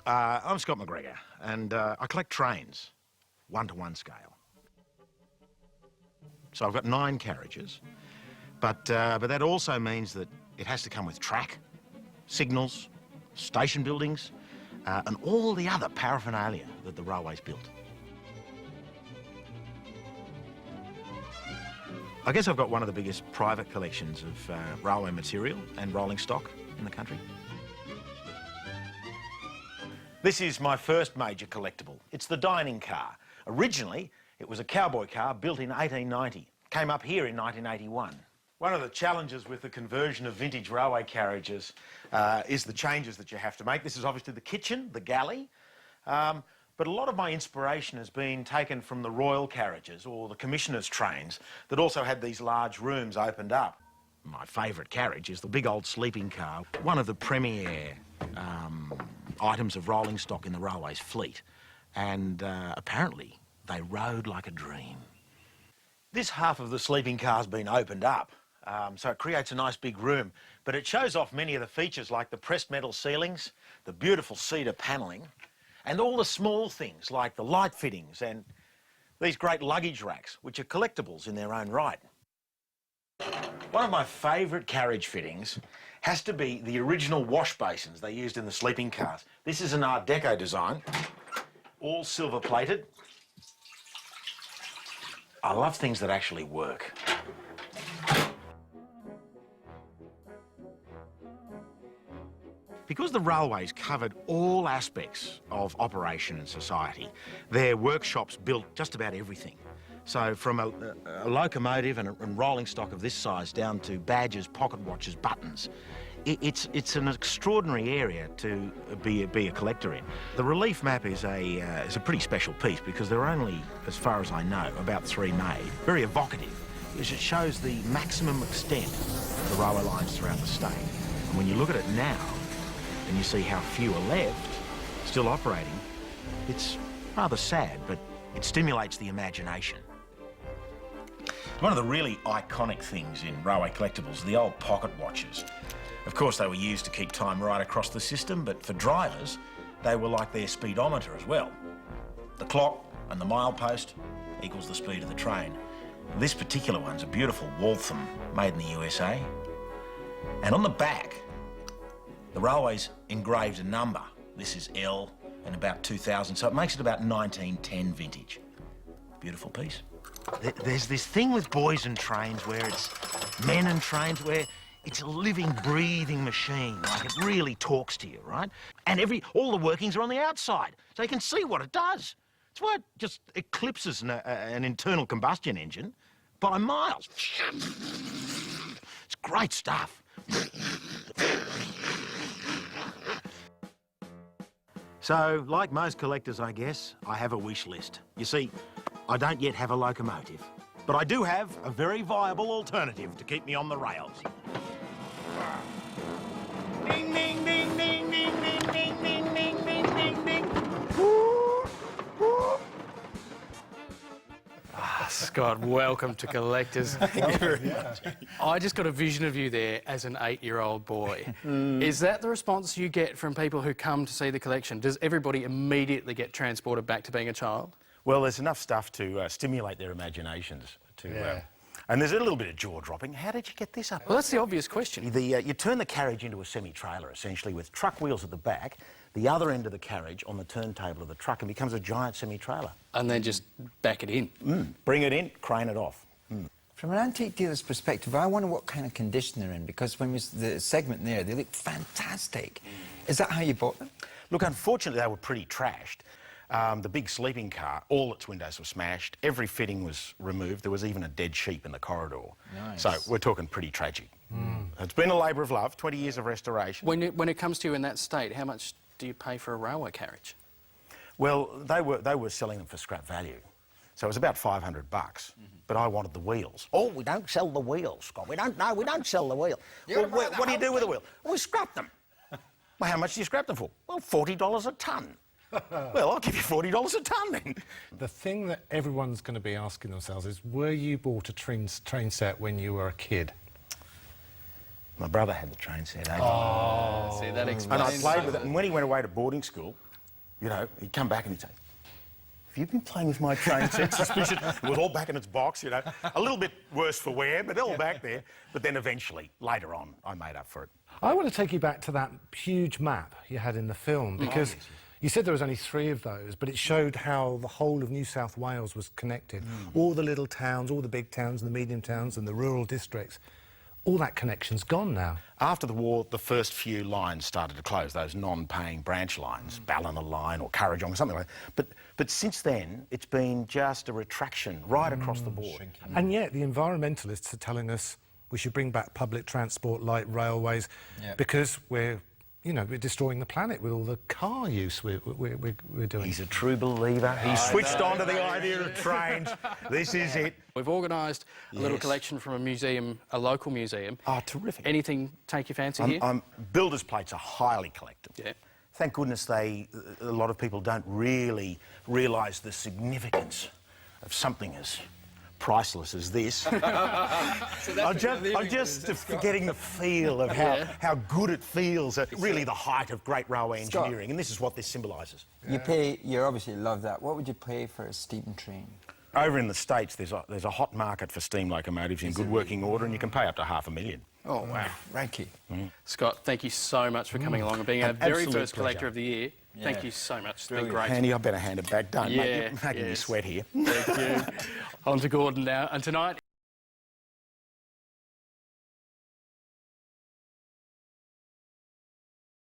I'm Scott McGregor, and I collect trains, one-to-one scale. So I've got 9 carriages, but that also means that it has to come with track, signals, station buildings, and all the other paraphernalia that the railway's built. I guess I've got one of the biggest private collections of railway material and rolling stock in the country. This is my first major collectible. It's the dining car. Originally, it was a cowboy car built in 1890. Came up here in 1981. One of the challenges with the conversion of vintage railway carriages is the changes that you have to make. This is obviously the kitchen, the galley, but a lot of my inspiration has been taken from the royal carriages or the commissioners' trains that also had these large rooms opened up. My favourite carriage is the big old sleeping car, one of the premier items of rolling stock in the railway's fleet, and apparently they rode like a dream. This half of the sleeping car's been opened up, so it creates a nice big room, but it shows off many of the features like the pressed metal ceilings, the beautiful cedar panelling, and all the small things like the light fittings and these great luggage racks, which are collectibles in their own right. One of my favourite carriage fittings has to be the original wash basins they used in the sleeping cars. This is an Art Deco design, all silver plated. I love things that actually work. Because the railways covered all aspects of operation and society, their workshops built just about everything. So from a locomotive and rolling stock of this size down to badges, pocket watches, buttons, it's an extraordinary area to be a collector in. The relief map is a pretty special piece because there are only, as far as I know, about 3 made. Very evocative because it shows the maximum extent of the railway lines throughout the state. And when you look at it now and you see how few are left still operating, it's rather sad, but it stimulates the imagination. One of the really iconic things in railway collectibles are the old pocket watches. Of course, they were used to keep time right across the system, but for drivers, they were like their speedometer as well. The clock and the milepost equals the speed of the train. This particular one's a beautiful Waltham made in the USA. And on the back, the railways engraved a number. This is L and about 2000, so it makes it about 1910 vintage. Beautiful piece. There's this thing with boys and trains where it's men and trains where it's a living, breathing machine. Like it really talks to you, right? And all the workings are on the outside, so you can see what it does. That's why it just eclipses an internal combustion engine by miles. It's great stuff. So, like most collectors, I guess, I have a wish list. You see, I don't yet have a locomotive, but I do have a very viable alternative to keep me on the rails. Ding, ding, ding, ding, ding, ding, ding, ding, ding, ding, ding, ding. Scott, welcome to Collectors. Thank you very much. I just got a vision of you there as an 8-year-old boy. Is that the response you get from people who come to see the collection? Does everybody immediately get transported back to being a child? Well, there's enough stuff to stimulate their imaginations. And there's a little bit of jaw-dropping. How did you get this up? Well, that's the obvious question. You turn the carriage into a semi-trailer, essentially, with truck wheels at the back, the other end of the carriage on the turntable of the truck, and becomes a giant semi-trailer. And then just back it in. Bring it in, crane it off. From an antique dealer's perspective, I wonder what kind of condition they're in, because when the segment there, they look fantastic. Is that how you bought them? Look, unfortunately, they were pretty trashed. The big sleeping car, all its windows were smashed. Every fitting was removed. There was even a dead sheep in the corridor. Nice. So we're talking pretty tragic. It's been a labour of love, 20 years of restoration. When it comes to you in that state, how much do you pay for a railway carriage? Well, they were selling them for scrap value. So it was about $500, but I wanted the wheels. Oh, we don't sell the wheels, Scott. We don't sell the wheel. Well, what do you do with the wheel? Well, we scrap them. Well, how much do you scrap them for? Well, $40 a tonne. Well, I'll give you $40 a tonne then. The thing that everyone's going to be asking themselves is, were you bought a train set when you were a kid? My brother had the train set. Oh, see, that explains. And I played with it, and when he went away to boarding school, You know, he'd come back and he'd say, "Have you been playing with my train set suspicion?" It was all back in its box, you know. A little bit worse for wear, but all back there. But then eventually, later on, I made up for it. I want to take you back to that huge map you had in the film, because you said there was only 3 of those, but it showed how the whole of New South Wales was connected. All the little towns, all the big towns and the medium towns and the rural districts. All that connection's gone now. After the war, the first few lines started to close, those non-paying branch lines, Ballina Line or Currajong or something like that. But since then, it's been just a retraction right across the board. And yet the environmentalists are telling us we should bring back public transport, light railways, because we're destroying the planet with all the car use we're doing. He's a true believer. He's switched on to the idea of trains. This is it. We've organised a little collection from a museum, a local museum. Oh, terrific. Anything take your fancy here? Builders' plates are highly collected. Yeah. Thank goodness a lot of people don't really realise the significance of something as priceless as this. I'm just getting the feel of how good it feels. Really the height of great railway engineering, and this is what this symbolises. You obviously love that. What would you pay for a steam train? Over in the States, there's a hot market for steam locomotives in good working order, and you can pay up to $500,000. Oh, wow. Ranky. Scott, thank you so much for coming along and being our very absolute first collector pleasure. of the year. Thank you so much. It's been great. Handy, I better hand it back. Don't, mate. Yeah, You're making me sweat here. Thank you. On to Gordon now. And tonight...